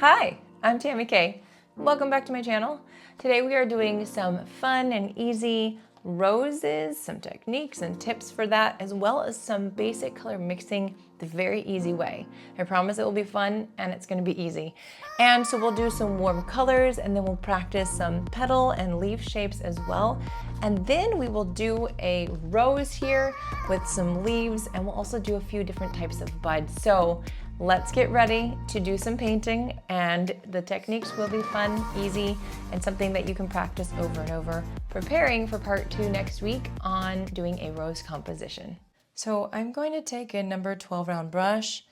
Hi, I'm Tammy Kay. Welcome back to my channel. Today we are doing some fun and easy roses, some techniques and tips for that, as well as some basic color mixing the very easy way. I promise it will be fun and it's going to be easy. And so we'll do some warm colors and then we'll practice some petal and leaf shapes as well. And then we will do a rose here with some leaves, and we'll also do a few different types of buds. So let's get ready to do some painting, and the techniques will be fun, easy, and something that you can practice over and over, preparing for part 2 next week on doing a rose composition. So I'm going to take a number 12 round brush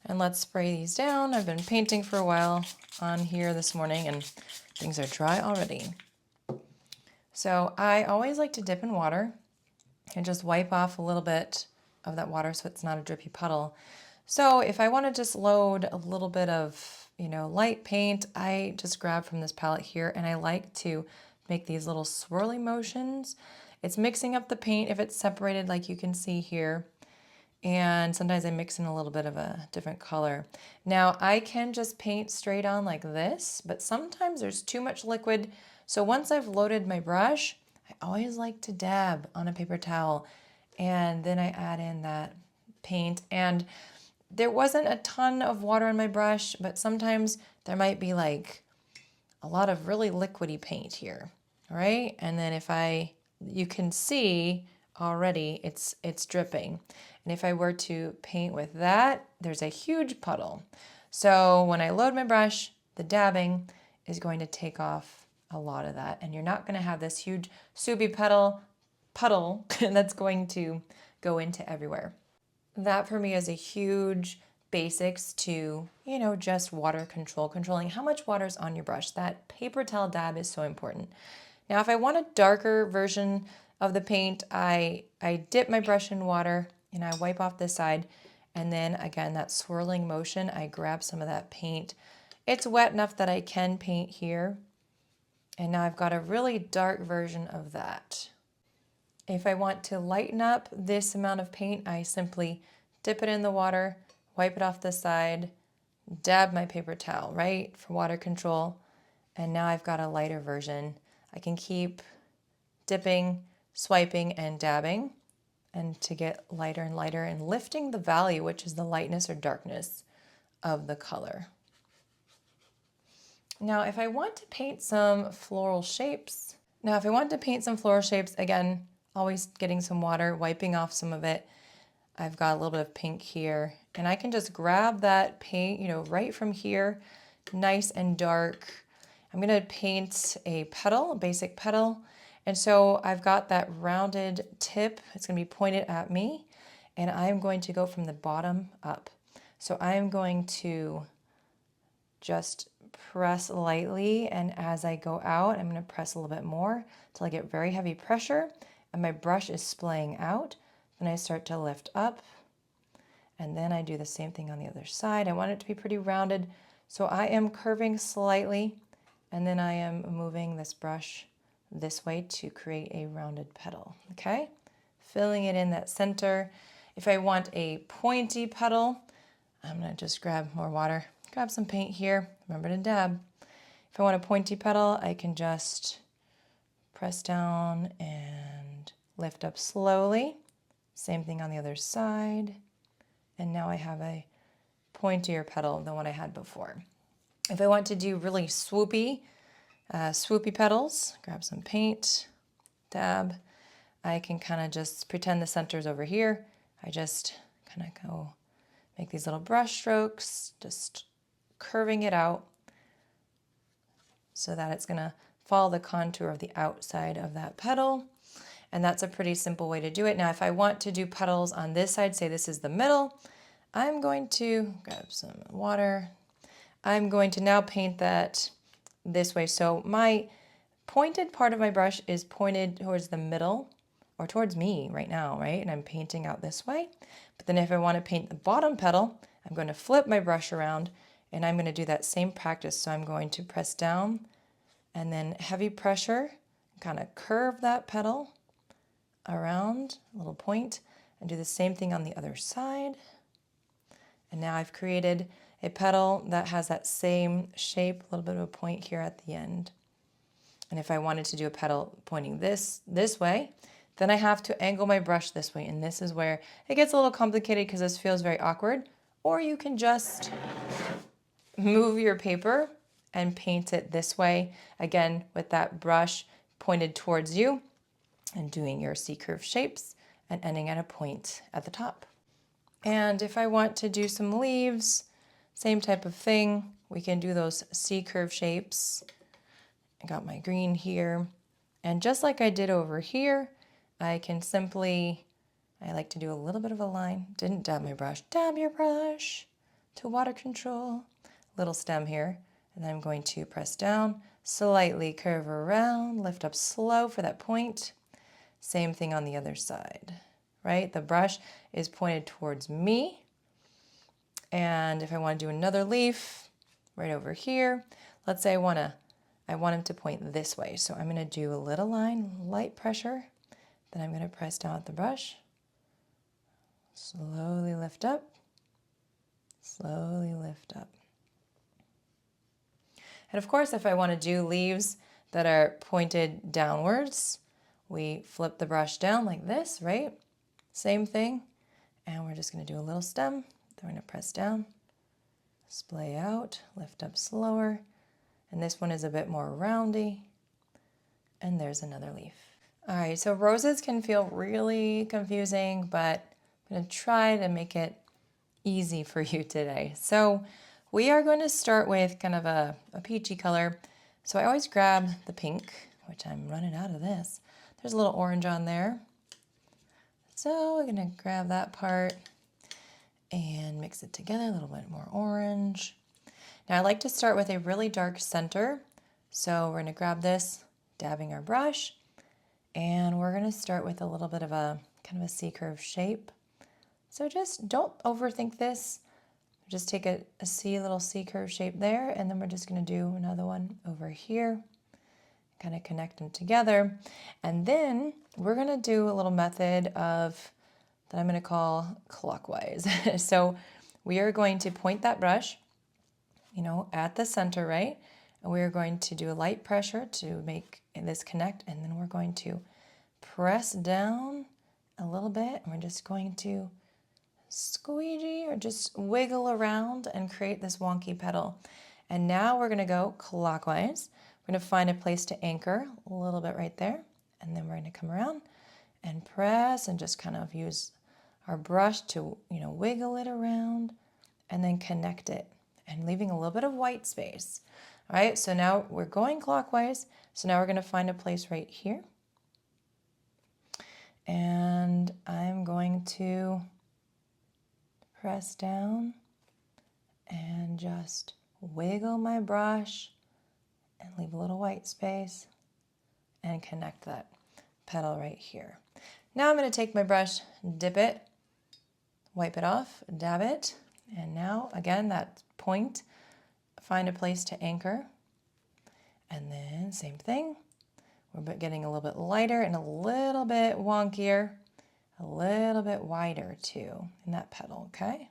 and let's spray these down. I've been painting for a while on here this morning and things are dry already. So I always like to dip in water and just wipe off a little bit of that water so it's not a drippy puddle. So if I want to just load a little bit of, light paint, I just grab from this palette here and I like to make these little swirly motions. It's mixing up the paint if it's separated like you can see here. And sometimes I mix in a little bit of a different color. Now I can just paint straight on like this, but sometimes there's too much liquid. So once I've loaded my brush, I always like to dab on a paper towel and then I add in that paint. And there wasn't a ton of water in my brush, but sometimes there might be like a lot of really liquidy paint here, right? And then you can see already it's dripping. And if I were to paint with that, there's a huge puddle. So when I load my brush, the dabbing is going to take off a lot of that. And you're not going to have this huge soupy puddle that's going to go into everywhere. That for me is a huge basics to, just water control, controlling how much water is on your brush. That paper towel dab is so important. Now, if I want a darker version of the paint, I dip my brush in water and I wipe off this side. And then again, that swirling motion, I grab some of that paint. It's wet enough that I can paint here. And now I've got a really dark version of that. If I want to lighten up this amount of paint, I simply dip it in the water, wipe it off the side, dab my paper towel, right, for water control. And now I've got a lighter version. I can keep dipping, swiping, and dabbing, and to get lighter and lighter and lifting the value, which is the lightness or darkness of the color. Now, if I want to paint some floral shapes, again, always getting some water, wiping off some of it. I've got a little bit of pink here, and I can just grab that paint, right from here, nice and dark. I'm going to paint a petal, a basic petal. And so I've got that rounded tip. It's going to be pointed at me, and I'm going to go from the bottom up. So I'm going to just press lightly, and as I go out, I'm going to press a little bit more until I get very heavy pressure and my brush is splaying out. Then I start to lift up, and then I do the same thing on the other side. I want it to be pretty rounded, so I am curving slightly, and then I am moving this brush this way to create a rounded petal, okay? Filling it in that center. If I want a pointy petal, I'm going to just grab more water, grab some paint here, remember to dab. If I want a pointy petal, I can just press down and lift up slowly. Same thing on the other side. And now I have a pointier petal than what I had before. If I want to do really swoopy petals, grab some paint, dab. I can kind of just pretend the center's over here. I just kind of go make these little brush strokes, just curving it out so that it's going to follow the contour of the outside of that petal. And that's a pretty simple way to do it. Now, if I want to do petals on this side, say this is the middle, I'm going to grab some water. I'm going to now paint that this way. So my pointed part of my brush is pointed towards the middle or towards me right now, right? And I'm painting out this way. But then if I want to paint the bottom petal, I'm going to flip my brush around and I'm going to do that same practice. So I'm going to press down and then heavy pressure, kind of curve that petal around a little point and do the same thing on the other side. And now I've created a petal that has that same shape, a little bit of a point here at the end. And if I wanted to do a petal pointing this way, then I have to angle my brush this way. And this is where it gets a little complicated because this feels very awkward. Or you can just move your paper and paint it this way, again, with that brush pointed towards you and doing your C-curve shapes and ending at a point at the top. And if I want to do some leaves, same type of thing, we can do those C-curve shapes. I got my green here. And just like I did over here, I can simply, I like to do a little bit of a line. Didn't dab my brush. Dab your brush to water control. Little stem here. And then I'm going to press down, slightly curve around, lift up slow for that point. Same thing on the other side, right? The brush is pointed towards me. And if I want to do another leaf right over here, let's say I want him to point this way. So I'm going to do a little line, light pressure. Then I'm going to press down with the brush. Slowly lift up. Slowly lift up. And of course, if I want to do leaves that are pointed downwards, we flip the brush down like this, right? Same thing. And we're just going to do a little stem. Then we're going to press down, splay out, lift up slower. And this one is a bit more roundy. And there's another leaf. All right, so roses can feel really confusing, but I'm going to try to make it easy for you today. So we are going to start with kind of a peachy color. So I always grab the pink, which I'm running out of this. There's a little orange on there. So we're going to grab that part and mix it together, a little bit more orange. Now I like to start with a really dark center. So we're going to grab this, dabbing our brush, and we're going to start with a little bit of a kind of a C-curve shape. So just don't overthink this. Just take a little C-curve shape there, and then we're just going to do another one over here, kind of connect them together. And then we're going to do a little method of that I'm going to call clockwise. So we are going to point that brush, you know, at the center, right? And we're going to do a light pressure to make this connect, and then we're going to press down a little bit, and we're just going to squeegee or just wiggle around and create this wonky petal. And now we're going to go clockwise. We're going to find a place to anchor a little bit right there, and then we're going to come around and press and just kind of use our brush to, you know, wiggle it around and then connect it and leaving a little bit of white space. All right, so now we're going clockwise. So now we're going to find a place right here. And I'm going to press down and just wiggle my brush and leave a little white space and connect that petal right here. Now I'm going to take my brush, dip it, wipe it off, dab it, and now again that point, find a place to anchor, and then same thing. We're getting a little bit lighter and a little bit wonkier, a little bit wider too in that petal, okay?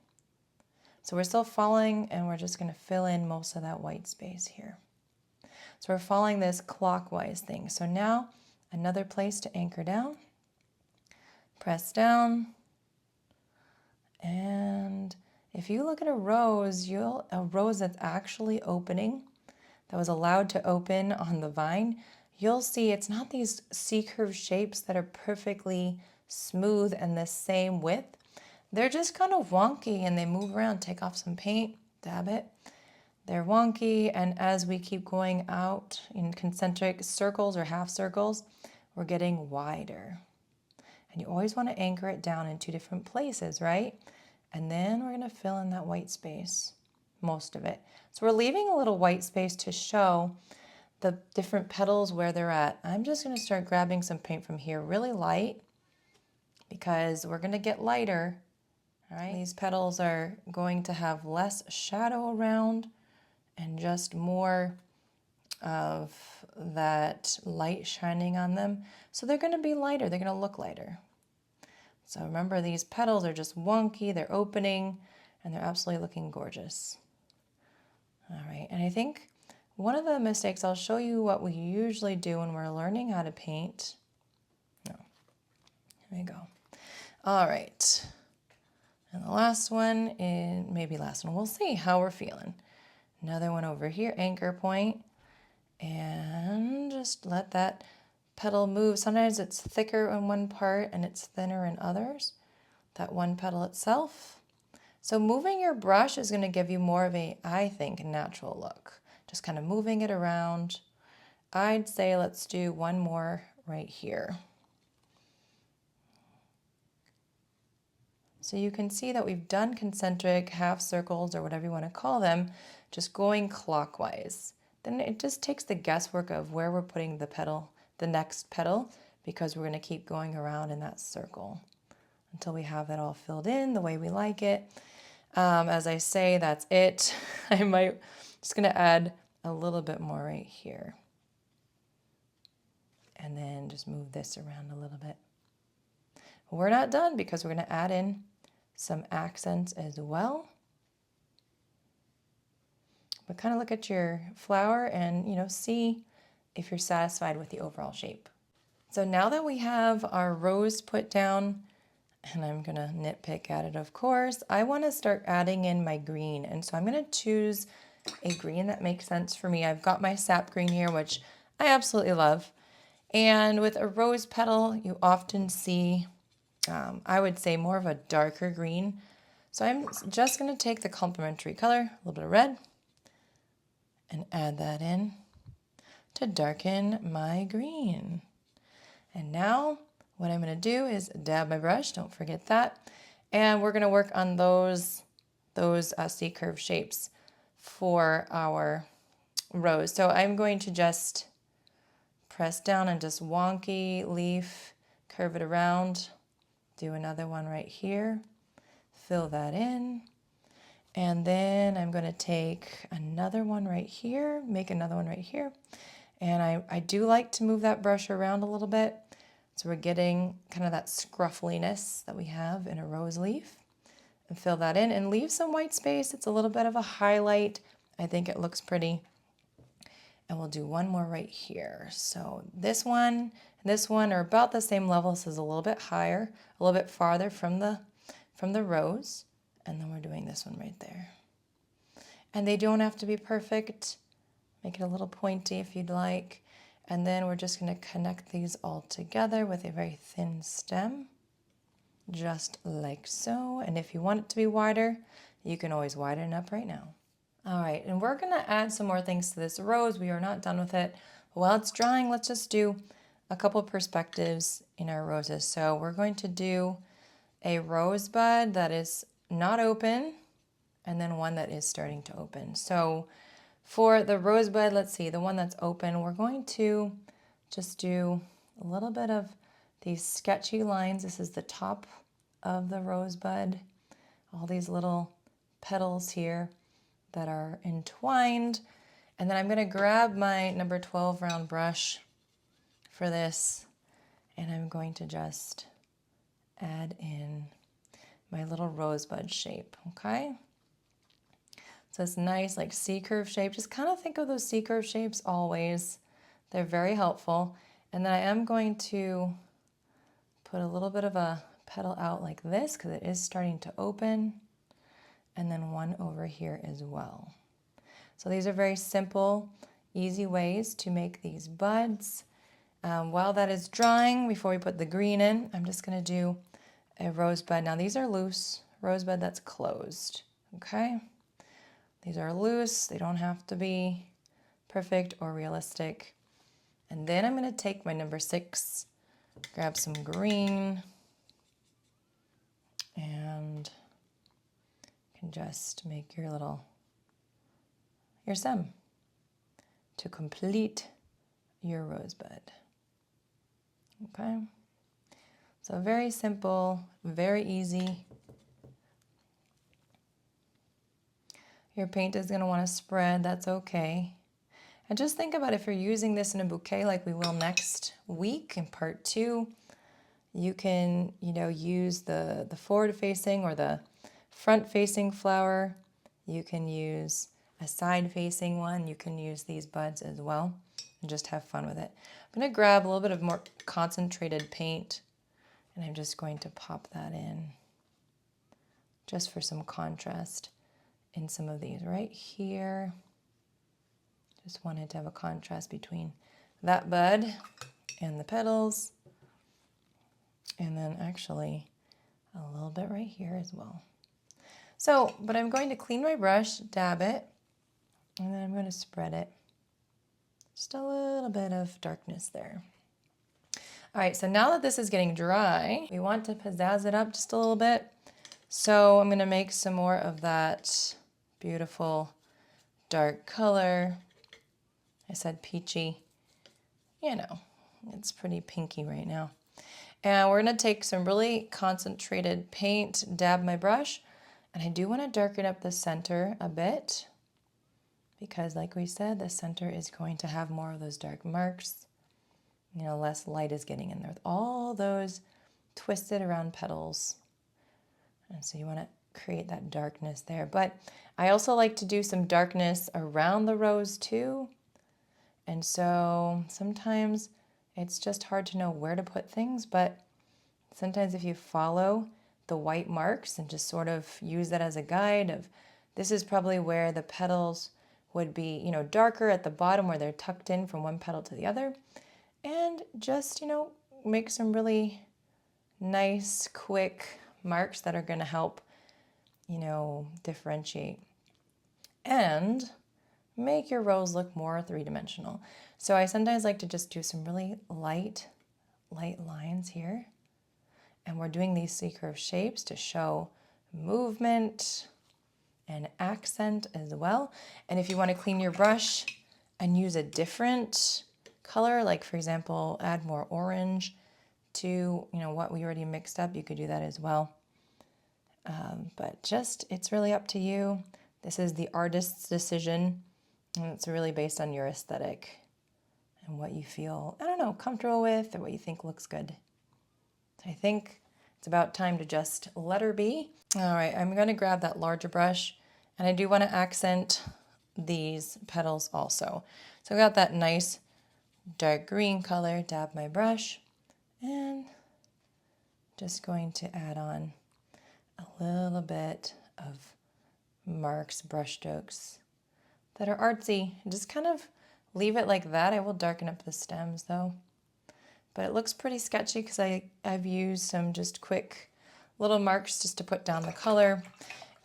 So we're still following, and we're just going to fill in most of that white space here. So we're following this clockwise thing. So now another place to anchor down, press down, and if you look at a rose, a rose that's actually opening, that was allowed to open on the vine, you'll see it's not these C-curve shapes that are perfectly smooth and the same width. They're just kind of wonky and they move around. Take off some paint, dab it. They're wonky, and as we keep going out in concentric circles or half circles, we're getting wider. And you always want to anchor it down in two different places, right? And then we're going to fill in that white space, most of it. So we're leaving a little white space to show the different petals where they're at. I'm just going to start grabbing some paint from here, really light, because we're going to get lighter. All right, these petals are going to have less shadow around and just more of that light shining on them. So they're going to be lighter. They're going to look lighter. So remember, these petals are just wonky. They're opening, and they're absolutely looking gorgeous. All right, and I think one of the mistakes, I'll show you what we usually do when we're learning how to paint. No, here we go. All right, and the last one is, maybe last one, we'll see how we're feeling. Another one over here, anchor point, and just let that petal move. Sometimes it's thicker in one part and it's thinner in others, that one petal itself. So moving your brush is going to give you more of a, I think, natural look. Just kind of moving it around. I'd say let's do one more right here. So you can see that we've done concentric half circles or whatever you want to call them, just going clockwise. Then it just takes the guesswork of where we're putting the petal, the next petal, because we're going to keep going around in that circle until we have it all filled in the way we like it. As I say, that's it. Just going to add a little bit more right here. And then just move this around a little bit. We're not done because we're going to add in some accents as well. But kind of look at your flower and, see if you're satisfied with the overall shape. So now that we have our rose put down, and I'm going to nitpick at it, of course, I want to start adding in my green. And so I'm going to choose a green that makes sense for me. I've got my sap green here, which I absolutely love. And with a rose petal, you often see, I would say, more of a darker green. So I'm just going to take the complementary color, a little bit of red, and add that in to darken my green. And now what I'm going to do is dab my brush, don't forget that, and we're going to work on those C-curve shapes for our rose. So I'm going to just press down and just wonky leaf, curve it around, do another one right here, fill that in, and then I'm going to take another one right here, make another one right here, and I do like to move that brush around a little bit. So we're getting kind of that scruffliness that we have in a rose leaf, and fill that in and leave some white space. It's a little bit of a highlight. I think it looks pretty. And we'll do one more right here. So this one and this one are about the same level. This is a little bit higher, a little bit farther from the rose. And then we're doing this one right there. And they don't have to be perfect. Make it a little pointy if you'd like. And then we're just going to connect these all together with a very thin stem, just like so. And if you want it to be wider, you can always widen it up right now. All right, and we're going to add some more things to this rose. We are not done with it. While it's drying, let's just do a couple perspectives in our roses. So we're going to do a rosebud that is not open, and then one that is starting to open. So for the rosebud, let's see, the one that's open, we're going to just do a little bit of these sketchy lines. This is the top of the rosebud, all these little petals here that are entwined. And then I'm going to grab my number 12 round brush for this, and I'm going to just add in my little rosebud shape, okay? So it's nice, like C-curve shape. Just kind of think of those C-curve shapes always. They're very helpful. And then I am going to put a little bit of a petal out like this because it is starting to open. And then one over here as well. So these are very simple, easy ways to make these buds. While that is drying, before we put the green in, I'm just going to do a rosebud. Now these are loose, rosebud that's closed, okay? These are loose, they don't have to be perfect or realistic. And then I'm going to take my number 6, grab some green, and you can just make your stem to complete your rosebud. Okay? So very simple, very easy. Your paint is going to want to spread, that's okay. And just think about if you're using this in a bouquet like we will next week in part 2, you can, use the forward facing or the front facing flower. You can use a side-facing one, you can use these buds as well and just have fun with it. I'm going to grab a little bit of more concentrated paint, and I'm just going to pop that in just for some contrast in some of these right here. Just wanted to have a contrast between that bud and the petals, and then actually a little bit right here as well. So, but I'm going to clean my brush, dab it, and then I'm going to spread it. Just a little bit of darkness there. All right, so now that this is getting dry, we want to pizzazz it up just a little bit. So I'm going to make some more of that beautiful dark color. I said peachy. You know, it's pretty pinky right now. And we're going to take some really concentrated paint, dab my brush, and I do want to darken up the center a bit because, like we said, the center is going to have more of those dark marks. You know, less light is getting in there with all those twisted around petals. And so you want to create that darkness there. But I also like to do some darkness around the rose too. And so sometimes it's just hard to know where to put things, but sometimes if you follow the white marks and just sort of use that as a guide of, this is probably where the petals would be, you know, darker at the bottom where they're tucked in from one petal to the other. And just, you know, make some really nice, quick marks that are going to help, you know, differentiate and make your rose look more three-dimensional. So I sometimes like to just do some really light lines here. And we're doing these C-curve shapes to show movement and accent as well. And if you want to clean your brush and use a different color, like for example, add more orange to, you know, what we already mixed up, you could do that as well. But just, it's really up to you. This is the artist's decision, and it's really based on your aesthetic and what you feel, I don't know, comfortable with or what you think looks good. I think it's about time to just let her be. All right, I'm going to grab that larger brush, and I do want to accent these petals also. So I got that nice dark green color, dab my brush, and just going to add on a little bit of marks, brush strokes that are artsy. Just kind of leave it like that. I will darken up the stems though. But it looks pretty sketchy because I've used some just quick little marks just to put down the color.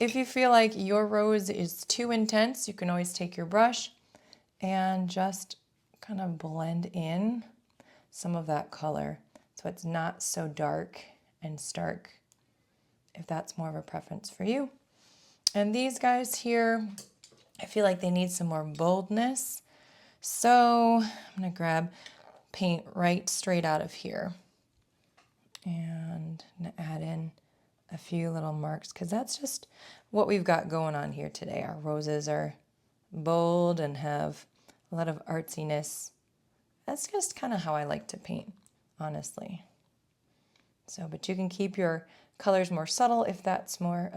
If you feel like your rose is too intense, you can always take your brush and just kind of blend in some of that color so it's not so dark and stark, if that's more of a preference for you. And these guys here, I feel like they need some more boldness. So I'm going to grab paint right straight out of here and I'm going to add in a few little marks because that's just what we've got going on here today. Our roses are bold and have a lot of artsiness. That's just kind of how I like to paint, honestly. So, but you can keep your colors more subtle if that's more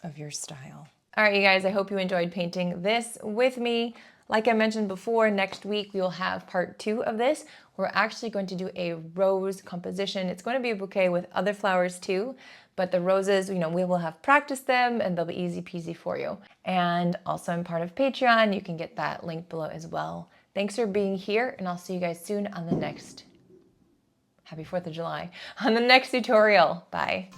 of your style. All right, you guys, I hope you enjoyed painting this with me. Like I mentioned before, next week we will have part 2 of this. We're actually going to do a rose composition. It's going to be a bouquet with other flowers too, but the roses, you know, we will have practiced them and they'll be easy peasy for you. And also I'm part of Patreon. You can get that link below as well. Thanks for being here, and I'll see you guys soon on the next, happy 4th of July, on the next tutorial. Bye.